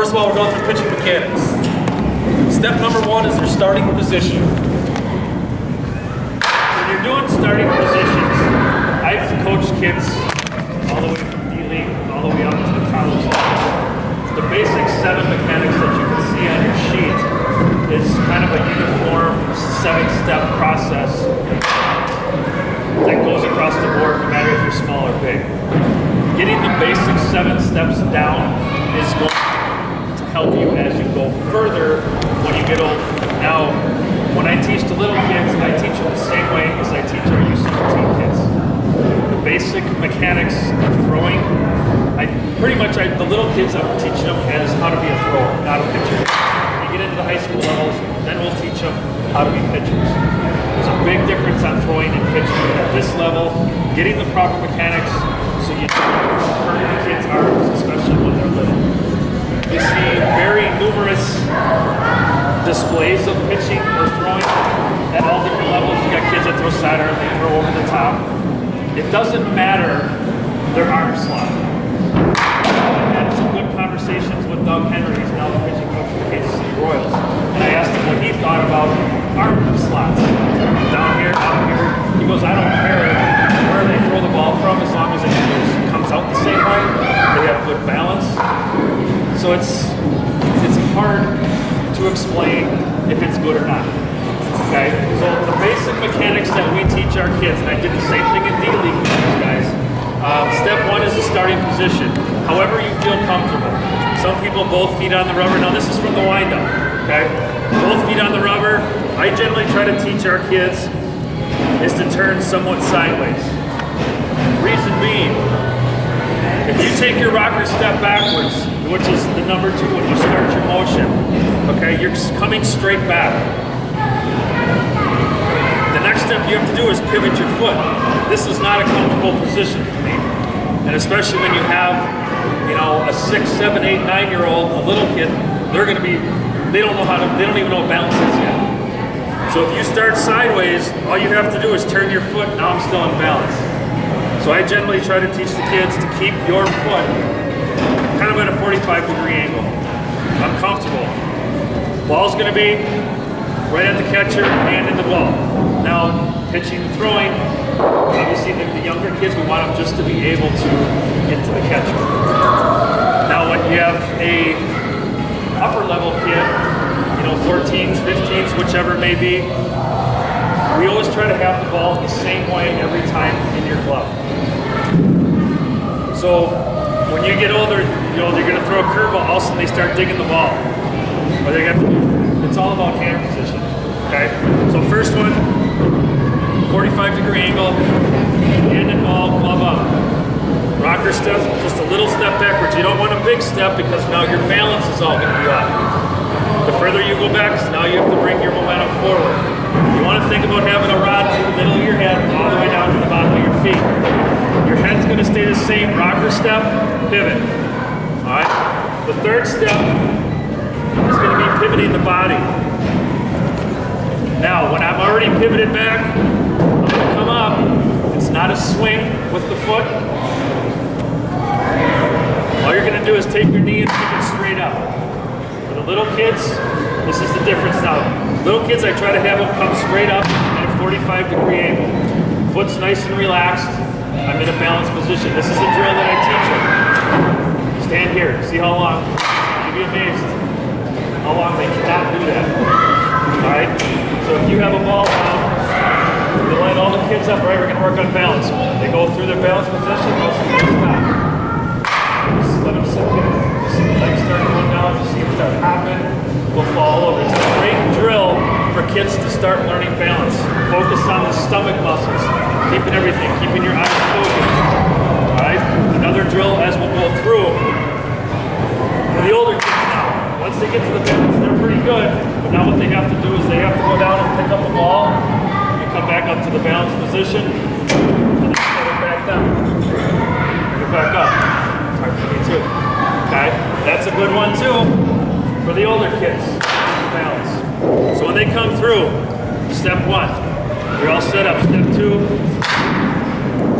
first of all, we're going through pitching mechanics. Step number one is your starting position. When you're doing starting positions, I've coached kids all the way from D-League all the way up to the college level. The basic 7 mechanics that you can see on your sheet is kind of a uniform 7-step process that goes across the board no matter if you're small or big. Getting the basic 7 steps down is going to help you as you go further when you get older. Now, when I teach the little kids, I teach them the same way as I teach our U17 kids. The basic mechanics of throwing, the little kids, I'm teaching them as how to be a thrower, not a pitcher. When you get into the high school levels, then we'll teach them how to be pitchers. There's a big difference on throwing and pitching. At this level, getting the proper mechanics so you don't hurt the kids' arms, especially when they're little. You see very numerous displays of pitching or throwing at all different levels. You got kids that throw sidearm, they throw over the top. It doesn't matter their arm slot. I had some good conversations with Doug Henry, who's now the pitching coach for the Kansas City Royals, and I asked him what he thought about arm slots. Down here, out here. He goes, I don't care where they throw the ball from as long as it comes out the same way. They have good balance. So it's hard to explain if it's good or not. Okay? So the basic mechanics that we teach our kids, and I did the same thing in D-League with these guys. Step 1 is the starting position. However you feel comfortable. Some people both feet on the rubber. Now this is from the windup. Okay? Both feet on the rubber. I generally try to teach our kids is to turn somewhat sideways. Reason being, if you take your rocker step backwards, which is the number 2 when you start your motion, okay, you're coming straight back. The next step you have to do is pivot your foot. This is not a comfortable position for me. And especially when you have, a 6, 7, 8, 9-year-old, a little kid, they don't even know what balance is yet. So if you start sideways, all you have to do is turn your foot. Now I'm still in balance. So I generally try to teach the kids to keep your foot kind of at a 45-degree angle. I'm comfortable. Ball's going to be right at the catcher, hand in the ball. Now, pitching and throwing, obviously the younger kids, we want them just to be able to get to the catcher. Now, when you have a upper level kid, 14s, 15s, whichever it may be, we always try to have the ball the same way every time in your glove. So when you get older, they're going to throw a curveball, all of a sudden they start digging the ball. Or it's all about hand position. Okay? So first one, 45-degree angle, hand and ball, glove up. Rocker step, just a little step backwards. You don't want a big step because now your balance is all going to be off. The further you go back, now you have to bring your momentum forward. You want to think about having a rod through the middle of your head all the way down to the bottom of your feet. Your head's going to stay the same. Rocker step, pivot. All right? The third step is going to be pivoting the body. Now, when I'm already pivoted back, I'm going to come up. It's not a swing with the foot. All you're going to do is take your knee and pick it straight up. For the little kids, this is the difference now. Little kids, I try to have them come straight up at a 45-degree angle. Foot's nice and relaxed. I'm in a balanced position. This is a drill that I teach them. Stand here. See how long. You'll be amazed how long they cannot do that. All right? So if you have a ball down, you line all the kids up, right? We're going to work on balance. They go through their balance position. Also, stop. Just let them sit there. See the legs start going down. You see them start hopping. We'll fall over. It's a great drill for kids to start learning balance. Focus on the stomach muscles, keeping everything, keeping your eyes focused. All right? Another drill as we'll go through. For the older kids now, once they get to the balance, they're pretty good. But now what they have to do is they have to go down and pick up the ball and come back up to the balance position and then set it back down. Bring it back up. It's hard for me too. Okay? That's a good one too. For the older kids, balance. So when they come through, step 1, you're all set up. Step 2,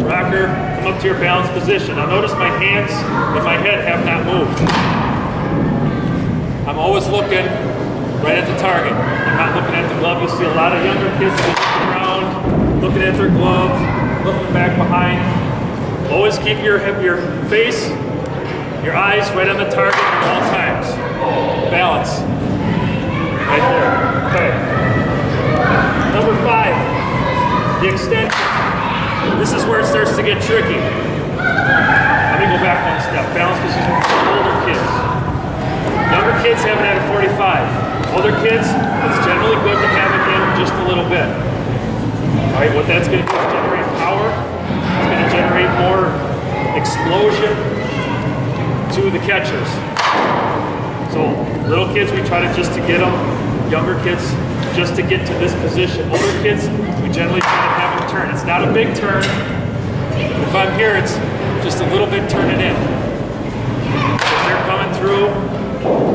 rocker, come up to your balance position. Now notice my hands and my head have not moved. always looking right at the target. I'm not looking at the glove. You'll see a lot of younger kids looking around, looking at their gloves, looking back behind. Always keep your face, your eyes right on the target at all times. Balance. Right there. Okay. Number 5, the extension. This is where it starts to get tricky. Let me go back one step. Balance position for older kids. Younger kids have it at a 45. Older kids, it's generally good to have it in just a little bit. All right, what that's going to do is generate power. It's going to generate more explosion to the catchers. So little kids, we try to get them. Younger kids, just to get to this position. Older kids, we generally try to have them turn. It's not a big turn. If I'm here, it's just a little bit turning in. If they're coming through,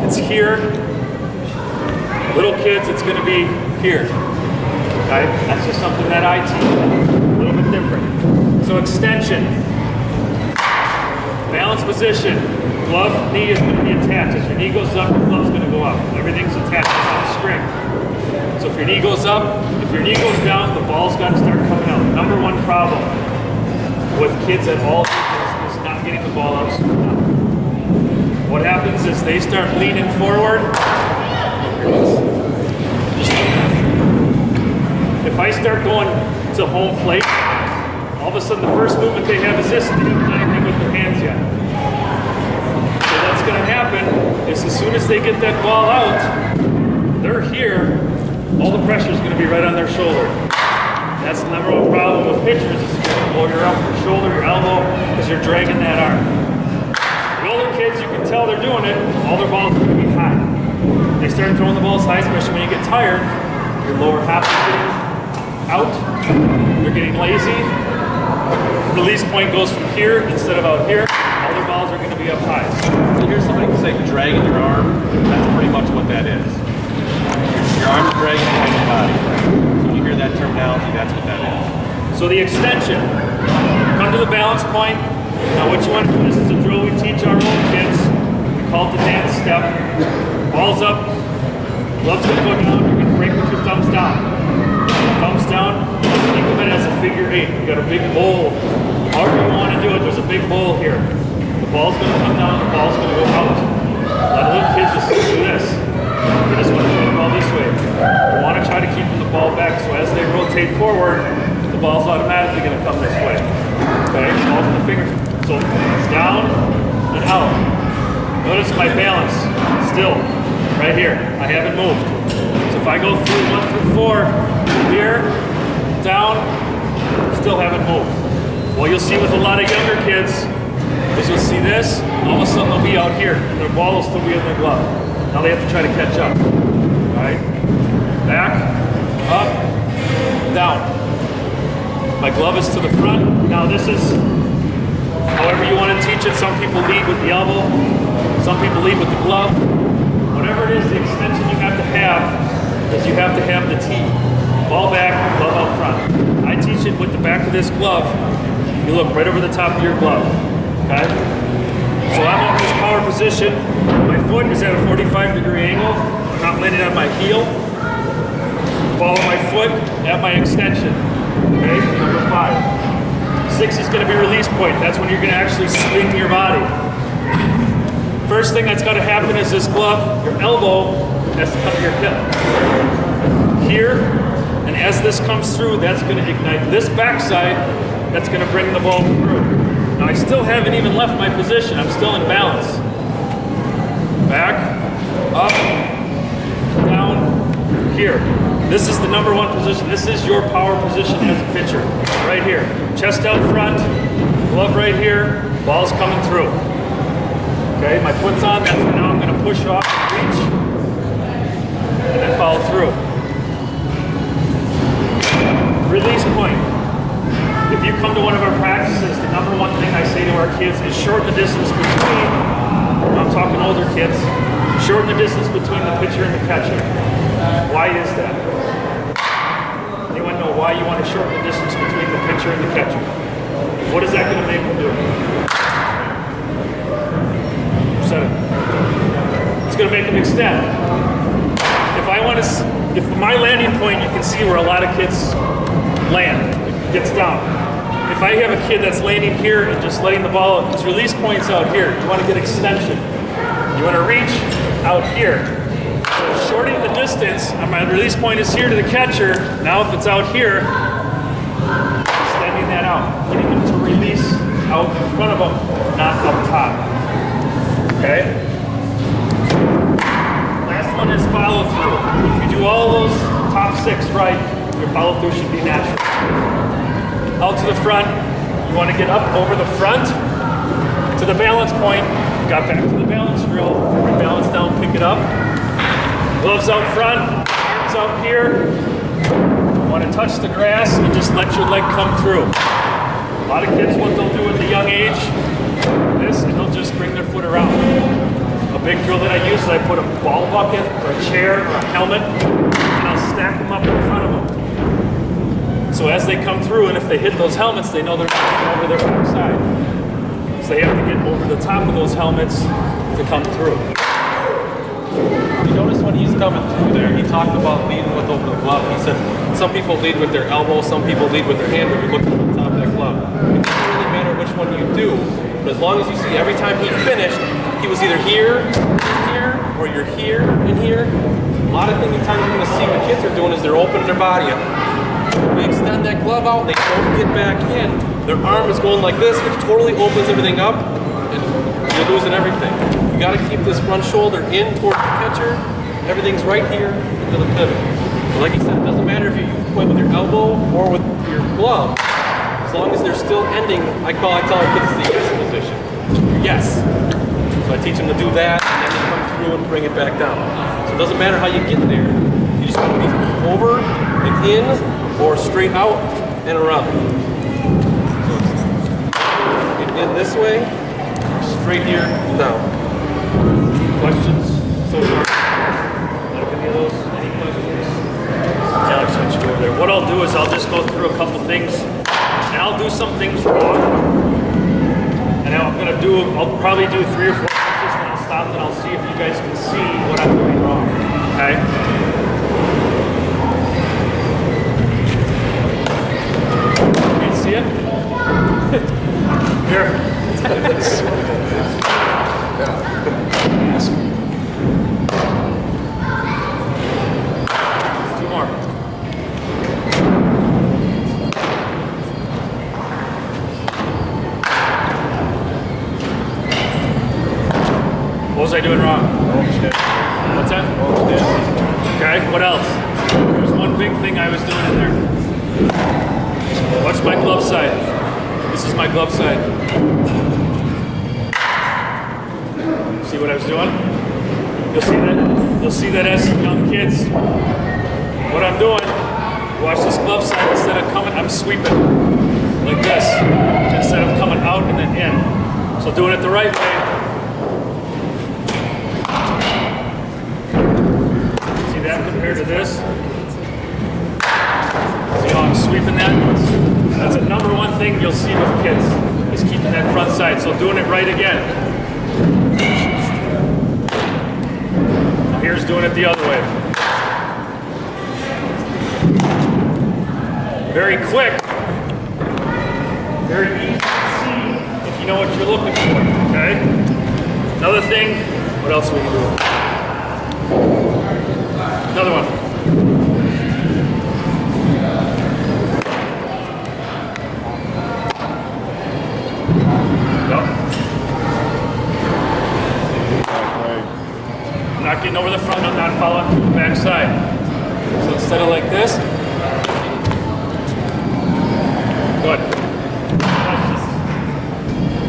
it's here. Little kids, it's going to be here. Okay? That's just something that I teach. A little bit different. So extension. Balance position. Glove, knee is going to be attached. As your knee goes up, your glove's going to go up. Everything's attached. It's on a string. So if your knee goes up, if your knee goes down, the ball's got to start coming out. Number 1 problem with kids at all ages is not getting the ball out soon enough. What happens is they start leaning forward. If I start going to home plate, all of a sudden the first movement they have is this, and they haven't done anything with their hands yet. So what's going to happen is as soon as they get that ball out, they're here, all the pressure is going to be right on their shoulder. That's the number 1 problem with pitchers is you're going to blow your shoulder, your elbow, because you're dragging that arm. The older kids, you can tell they're doing it, all their balls are going to be high. They start throwing the balls high, especially when you get tired, your lower half is getting out, you're getting lazy. Release point goes from here instead of out here. All their balls are going to be up high. So here's somebody can say dragging your arm. That's pretty much what that is. Your arm's dragging behind your body. So you hear that terminology, that's what that is. So the extension. Come to the balance point. Now what you want to do, this is a drill we teach our own kids. We call it the dance step. Ball's up. Glove's going to go down. You're going to break with your thumbs down. Thumbs down. Think of it as a figure 8. You got a big bowl. However you want to do it, there's a big bowl here. The ball's going to come down, the ball's going to go out. A lot of little kids just do this. They just want to throw the ball this way. You want to try to keep the ball back so as they rotate forward, the ball's automatically going to come this way. Okay, ball's in the finger. So down and out. Notice my balance still right here. I haven't moved. So if I go through 1 through 4, here, down, still haven't moved. What you'll see with a lot of younger kids is you'll see this, all of a sudden they'll be out here, and their ball will still be in their glove. Now they have to try to catch up. All right? Back, up, down. My glove is to the front. Now this is however you want to teach it. Some people lead with the elbow. Some people lead with the glove. Whatever it is, the extension you have to have is you have to have the T. Ball back, glove out front. I teach it with the back of this glove. You look right over the top of your glove. Okay? So I'm on this power position. My foot is at a 45-degree angle. I'm not landing on my heel. Follow my foot at my extension. Okay? Number 5. 6 is going to be release point. That's when you're going to actually swing your body. First thing that's got to happen is this glove, your elbow has to come to your hip. Here, and as this comes through, that's going to ignite this backside. That's going to bring the ball through. Now I still haven't even left my position. I'm still in balance. Back, up, down, here. This is the number 1 position. This is your power position as a pitcher. Right here. Chest out front, glove right here, ball's coming through. Okay, my foot's on, that's when now I'm going to push off, reach, and then follow through. Release point. If you come to one of our practices, the number 1 thing I say to our kids is shorten the distance between, I'm talking older kids, shorten the distance between the pitcher and the catcher. Why is that? Anyone know why you want to shorten the distance between the pitcher and the catcher? What is that going to make them do? It's it's going to make them extend. If my landing point, you can see where a lot of kids land, it gets down. If I have a kid that's landing here and just letting the ball out, his release point's out here. You want to get extension. You want to reach out here. So shortening the distance, my release point is here to the catcher. Now if it's out here, extending that out, getting him to release out in front of him, not up top. Okay? Last one is follow through. If you do all those top 6 right, your follow through should be natural. Out to the front, you want to get up over the front to the balance point. Got back to the balance drill, balance down, pick it up. Gloves out front, arms out here. You want to touch the grass and just let your leg come through. A lot of kids, what they'll do at the young age, this, and they'll just bring their foot around. A big drill that I use is I put a ball bucket or a chair or a helmet, and I'll stack them up in front of them. So as they come through, and if they hit those helmets, they know they're going over their backside. So they have to get over the top of those helmets to come through. You notice when he's coming through there, he talked about leading with over the glove. He said some people lead with their elbow, some people lead with their hand, but you're looking at the top of that glove. It doesn't really matter which one you do, but as long as you see every time he finished, he was either here, or you're here, and here. A lot of times you're going to see what kids are doing is they're opening their body up. They extend that glove out, they don't get back in. Their arm is going like this, which totally opens everything up, and you're losing everything. You got to keep this front shoulder in towards the catcher. Everything's right here into the pivot. So like he said, it doesn't matter if you point with your elbow or with your glove. As long as they're still ending, I tell our kids the yes position. Yes. So I teach them to do that, and then they come through and bring it back down. So it doesn't matter how you get there. You just want to be over and in, or straight out and around. So in this way, straight here, down. Questions so far? Any of those? Any questions? Alex, switch you over there. What I'll do is I'll just go through a couple things, and I'll do some things wrong. And I'll probably do 3 or 4 punches, and I'll stop and I'll see if you guys can see what I'm doing wrong. Okay? Can you see it? Here. Two more. What was I doing wrong? What's that? Okay, what else? There's one big thing I was doing in there. Watch my glove side. This is my glove side. See what I was doing? You'll see that as young kids. What I'm doing, watch this glove side. Instead of coming, I'm sweeping like this. Instead of coming out and then in. So doing it the right way. See that compared to this? See how I'm sweeping that? That's the number one thing you'll see with kids, is keeping that front side. So doing it right again. Now here's doing it the other way. Very quick. Very easy to see if you know what you're looking for, okay? Another thing, what else will you do? Another one. I'm not getting over the front, I'm not following through the back side. So instead of like this, good.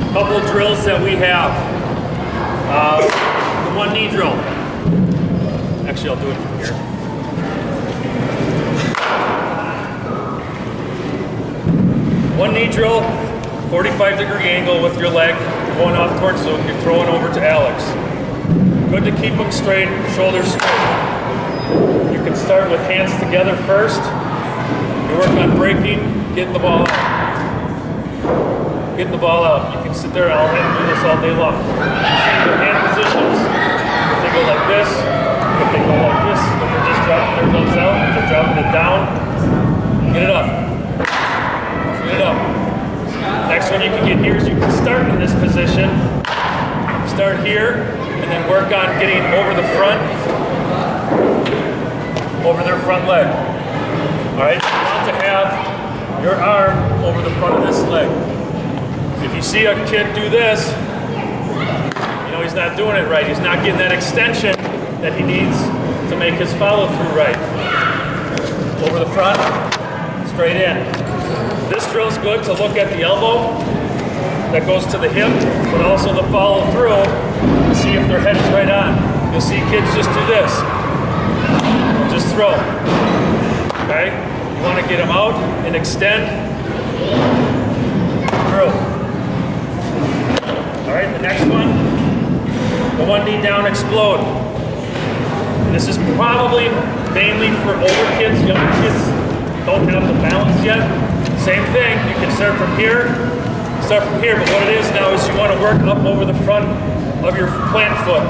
A couple of drills that we have. The 1 knee drill. Actually, I'll do it from here. One knee drill, 45-degree angle with your leg going off towards Luke. You're throwing over to Alex. Good to keep them straight, shoulders straight. You can start with hands together first. You work on breaking, getting the ball out. Getting the ball out. You can sit there, I'll do this all day long. You see the hand positions, if they go like this position. Start here, and then work on getting over the front, over their front leg. All right, you want to have your arm over the front of this leg. If you see a kid do this, you know he's not doing it right. He's not getting that extension that he needs to make his follow through right. Over the front, straight in. This drill's good to look at the elbow that goes to the hip, but also the follow through to see if their head is right on. You'll see kids just do this. Just throw. Okay? You want to get them out and extend through. All right, the next one, the one knee down, explode. This is probably mainly for older kids. Younger kids don't have the balance yet. Same thing, you can start from here, but what it is now is you want to work up over the front of your plant foot.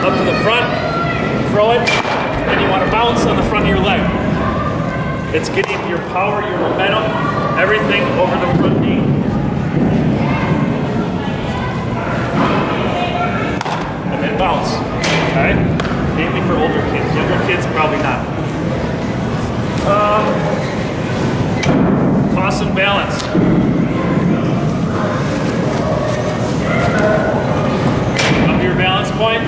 Up to the front, throw it, and you want to bounce on the front of your leg. It's getting your power, your momentum, everything over the front knee. And then bounce, okay? Mainly for older kids. Younger kids, probably not. Toss and balance. Up to your balance point.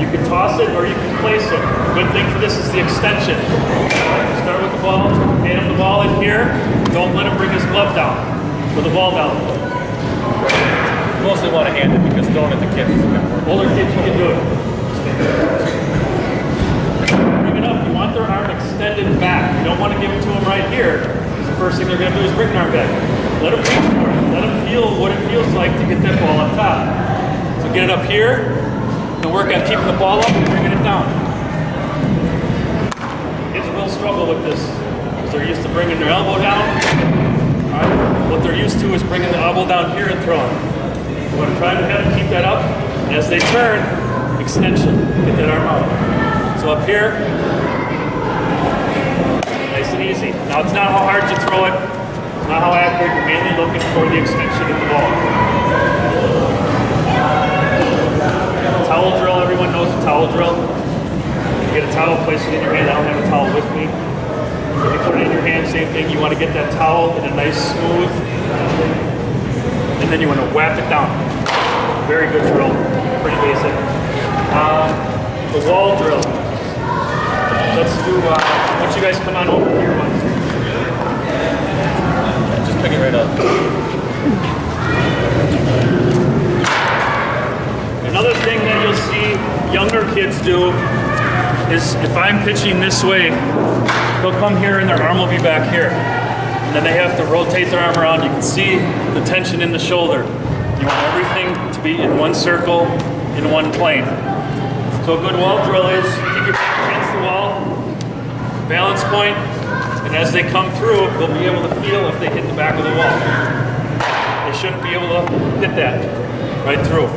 You can toss it or you can place it. Good thing for this is the extension. Start with the ball, hand him the ball in here. Don't let him bring his glove down or the ball down. Mostly want to hand it because throwing at the kids is going to work. Older kids, you can do it. Bring it up. You want their arm extended back. You don't want to give it to them right here. The first thing they're going to do is bring their arm back. Let them reach for it. Let them feel what it feels like to get that ball up top. So get it up here, and work on keeping the ball up and bringing it down. Kids will struggle with this because they're used to bringing their elbow down. All right. What they're used to is bringing the elbow down here and throwing. You want to try to have them keep that up. And as they turn, extension. Get that arm out. So up here, nice and easy. Now it's not how hard you throw it, it's not how accurate, you're mainly looking for the extension in the ball. Towel drill, everyone knows the towel drill. You get a towel, place it in your hand. I don't have a towel with me. If you put it in your hand, same thing. You want to get that towel in a nice smooth, and then you want to whap it down. Very good drill, pretty basic. The wall drill. Let's do, why don't you guys come on over here once. Just pick it right up. Another thing that you'll see younger kids do is if I'm pitching this way, they'll come here and their arm will be back here. And then they have to rotate their arm around. You can see the tension in the shoulder. You want everything to be in one circle, in one plane. So a good wall drill is keep your back against the wall, balance point, and as they come through, they'll be able to feel if they hit the back of the wall. They shouldn't be able to hit that right through.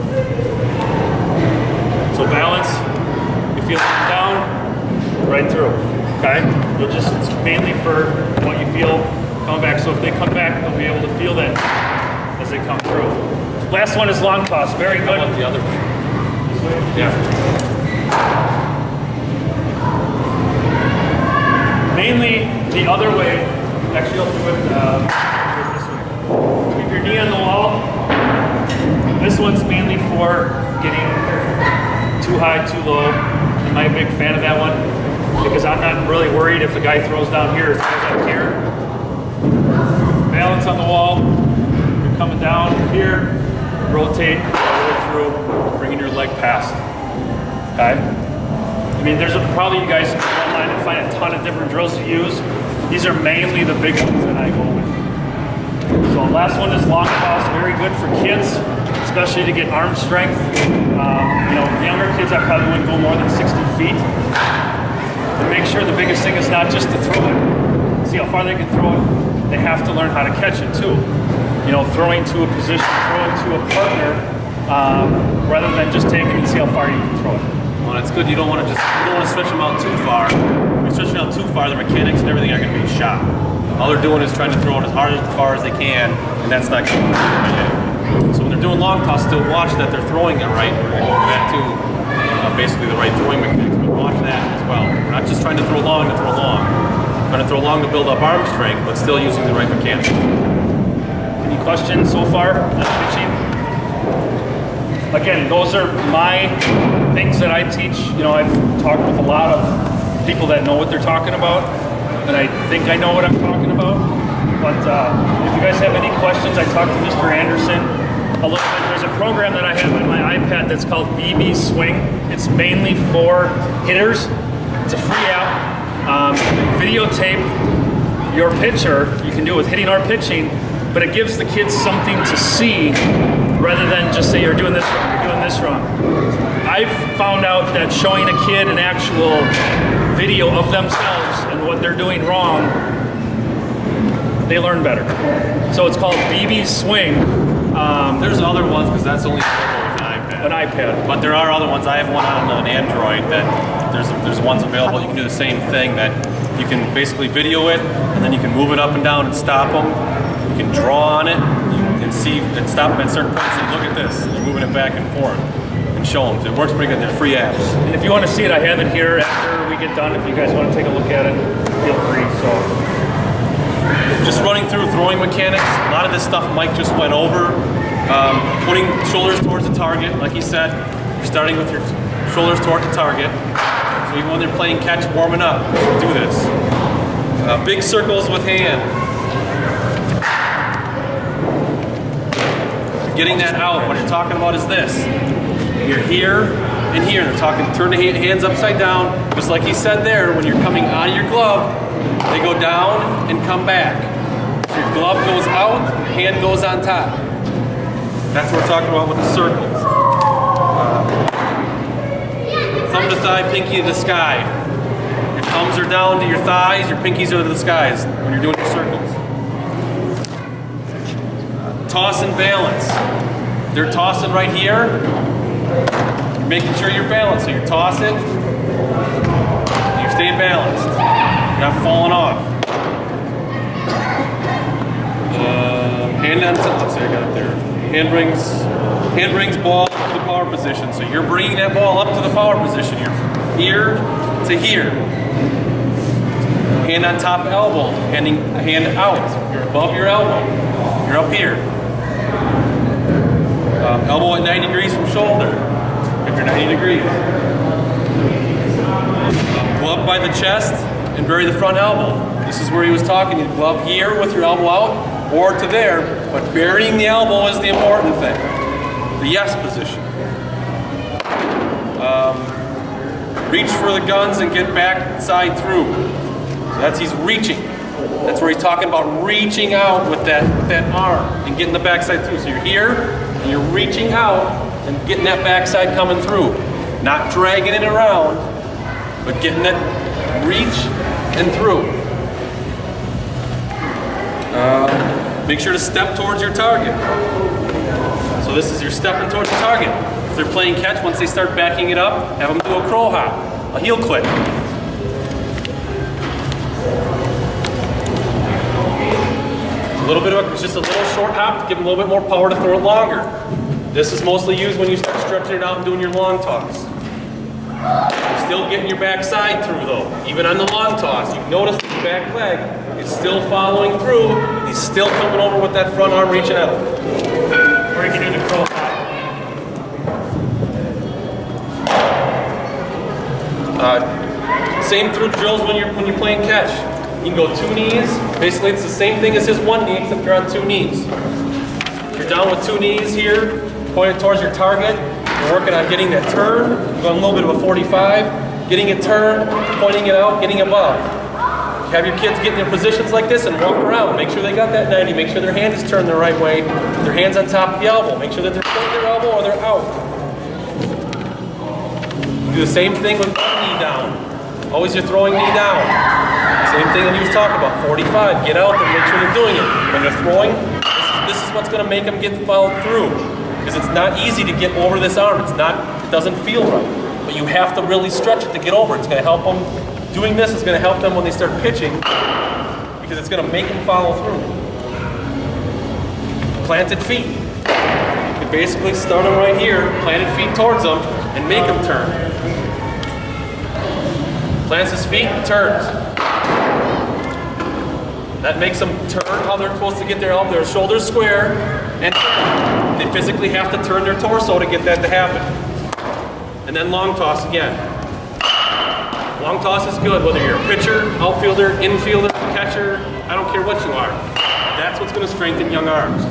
So balance, you feel it down, right through, okay? You'll just, it's mainly for what you feel coming back. So if they come back, they'll be able to feel that as they come through. Last one is long toss, very good. How about the other one? Yeah. Mainly the other way, actually I'll do it this way. Keep your knee on the wall. This one's mainly for getting too high, too low. I'm not a big fan of that one because I'm not really worried if the guy throws down here or throws up here. Balance on the wall. You're coming down here, rotate all the way through, bringing your leg past. Okay? I mean, there's probably you guys can go online and find a ton of different drills to use. These are mainly the big ones that I go with. So last one is long toss, very good for kids, especially to get arm strength. You know, younger kids I probably wouldn't go more than 60 feet. And make sure the biggest thing is not just to throw it, see how far they can throw it. They have to learn how to catch it too. You know, throwing to a position, throwing to a partner, rather than just taking it and see how far you can throw it. Well, that's good. You don't want to stretch them out too far. If you stretch them out too far, the mechanics and everything are going to be shot. All they're doing is trying to throw it as hard as far as they can, and that's not going to be So when they're doing long toss, still watch that they're throwing it right. We're going to go over that too. Basically the right throwing mechanics, but watch that as well. We're not just trying to throw long to throw long. We're trying to throw long to build up arm strength, but still using the right mechanics. Any questions so far on pitching? Again, those are my things that I teach. You know, I've talked with a lot of people that know what they're talking about, and I think I know what I'm talking about. But if you guys have any questions, I talked to Mr. Anderson a little bit. There's a program that I have on my iPad that's called BB Swing. It's mainly for hitters. It's a free app. Videotape your pitcher. You can do it with hitting or pitching, but it gives the kids something to see rather than just say you're doing this wrong, you're doing this wrong. I've found out that showing a kid an actual video of themselves and what they're doing wrong, they learn better. So it's called BB Swing. There's other ones because that's only with an iPad. But there are other ones. I have one on an Android that there's ones available. You can do the same thing, that you can basically video it and then you can move it up and down and stop them. You can draw on it. You can see and stop them at certain points and look at this. And you're moving it back and forth and show them. It works pretty good. They're free apps. And if you want to see it, I have it here after we get done. If you guys want to take a look at it, feel free. So, just running through throwing mechanics. A lot of this stuff Mike just went over. Putting shoulders towards the target, like he said. You're starting with your shoulders toward the target. So even when they're playing catch, warming up, do this. Big circles with hand. Getting that out. What you're talking about is this. You're here and here. They're talking, turn the hands upside down. Just like he said there, when you're coming out of your glove, they go down and come back. So your glove goes out, hand goes on top. That's what we're talking about with the circles. Thumb to thigh, pinky to the sky. Your thumbs are down to your thighs, your pinkies are to the skies when you're doing your circles. Toss and balance. They're tossing right here. You're making sure you're balanced. So you're tossing, you're staying balanced. You're not falling off. Hand on top. Let's see, I got it there. Hand brings ball to the power position. So you're bringing that ball up to the power position. You're here to here. Hand on top elbow. Hand out. You're above your elbow. You're up here. Elbow at 90 degrees from shoulder. If you're 90 degrees. Glove by the chest and bury the front elbow. This is where he was talking. You glove here with your elbow out or to there, but burying the elbow is the important thing. The yes position. Reach for the guns and get back side through. So that's he's reaching. That's where he's talking about reaching out with that arm and getting the backside through. So you're here and you're reaching out and getting that backside coming through. Not dragging it around, but getting that reach and through. Make sure to step towards your target. So this is your stepping towards the target. If they're playing catch, once they start backing it up, have them do a crow hop, a heel click. A little bit of it's just a little short hop to give them a little bit more power to throw it longer. This is mostly used when you start stretching it out and doing your long toss. You're still getting your back side through though, even on the long toss. You notice the back leg is still following through, and he's still coming over with that front arm reaching out. or you can do the crow hop. Same through drills when you're playing catch. You can go 2 knees. Basically, it's the same thing as his 1 knee, except you're on 2 knees. You're down with 2 knees here, pointed towards your target. You're working on getting that turn. You're going a little bit of a 45, getting it turned, pointing it out, getting above. Have your kids get in their positions like this and walk around. Make sure they got that 90. Make sure their hand is turned the right way. Their hand's on top of the elbow. Make sure that they're pointing their elbow or they're out. Do the same thing with one knee down. Always your throwing knee down. Same thing that he was talking about. 45. Get out there. Make sure they're doing it. When they're throwing, this is what's going to make them get followed through. Because it's not easy to get over this arm. It doesn't feel right. But you have to really stretch it to get over. It's going to help them. Doing this is going to help them when they start pitching because it's going to make them follow through. Planted feet. You basically start them right here, planted feet towards them, and make them turn. Plants his feet, turns. That makes them turn how they're supposed to get their elbow, their shoulders square, and turn. They physically have to turn their torso to get that to happen. And then long toss again. Long toss is good, whether you're a pitcher, outfielder, infielder, catcher, I don't care what you are. That's what's going to strengthen young arms.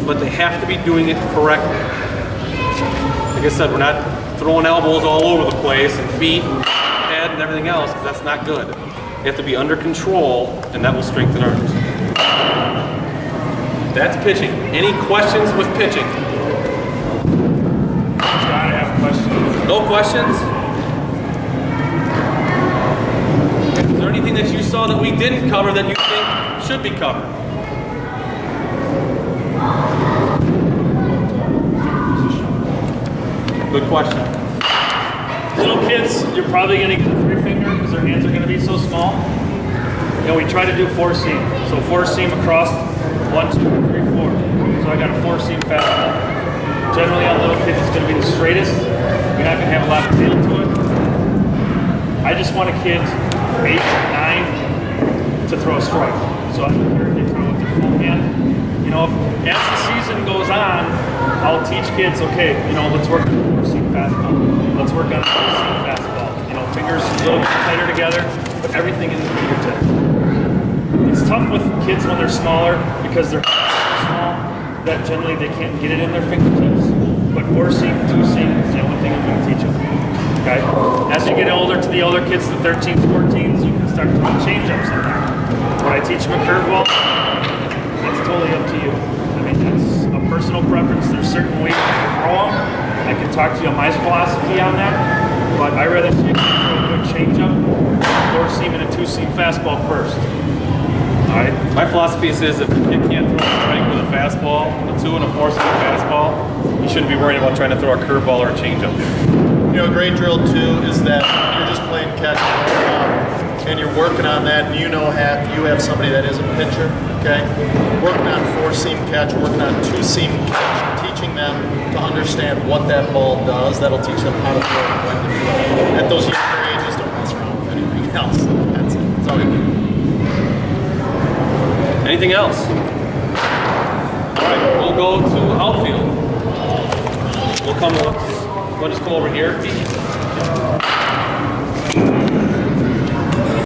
But they have to be doing it correctly. Like I said, we're not throwing elbows all over the place and feet and head and everything else, because that's not good. You have to be under control, and that will strengthen arms. That's pitching. Any questions with pitching? Gotta have questions. No questions? Is there anything that you saw that we didn't cover that you think should be covered? Good question. Little kids, you're probably going to get a three finger because their hands are going to be so small. You know, we try to do four seam. So four seam across, 1, 2, 3, 4. So I got a four seam fastball. Generally on little kids, it's going to be the straightest. You're not going to have a lot of tail to it. I just want a kid 8, 9 to throw a strike. So I don't care if they throw with their full hand. You know, as the season goes on, I'll teach kids, okay, you know, let's work on a four-seam fastball. Let's work on a four-seam fastball. You know, fingers a little bit tighter together, but everything in the fingertip. It's tough with kids when they're smaller because they're so small that generally they can't get it in their fingertips. But four-seam, two-seam is the only thing I'm going to teach them. Okay? As you get older, to the older kids, the 13s, 14s, you can start throwing change-ups in there. When I teach them a curveball, that's totally up to you. I mean, that's a personal preference. There's certain ways to throw them. I can talk to you on my philosophy on that, but I rather see a kid throw a good changeup, four-seam and a two-seam fastball first. All right? My philosophy says if a kid can't throw a strike with a fastball, a 2 and a 4-seam fastball, you shouldn't be worried about trying to throw a curveball or a changeup. You know, a great drill too is that you're just playing catch and you're working on that, and you have somebody that is a pitcher, okay? Working on four-seam catch, working on two-seam catch, teaching them to understand what that ball does. That'll teach them how to throw it, when to throw it. At those younger ages, don't mess around with anything else. That's it. That's all we do. Anything else? All right, we'll go to outfield. We'll just come over here, Pete.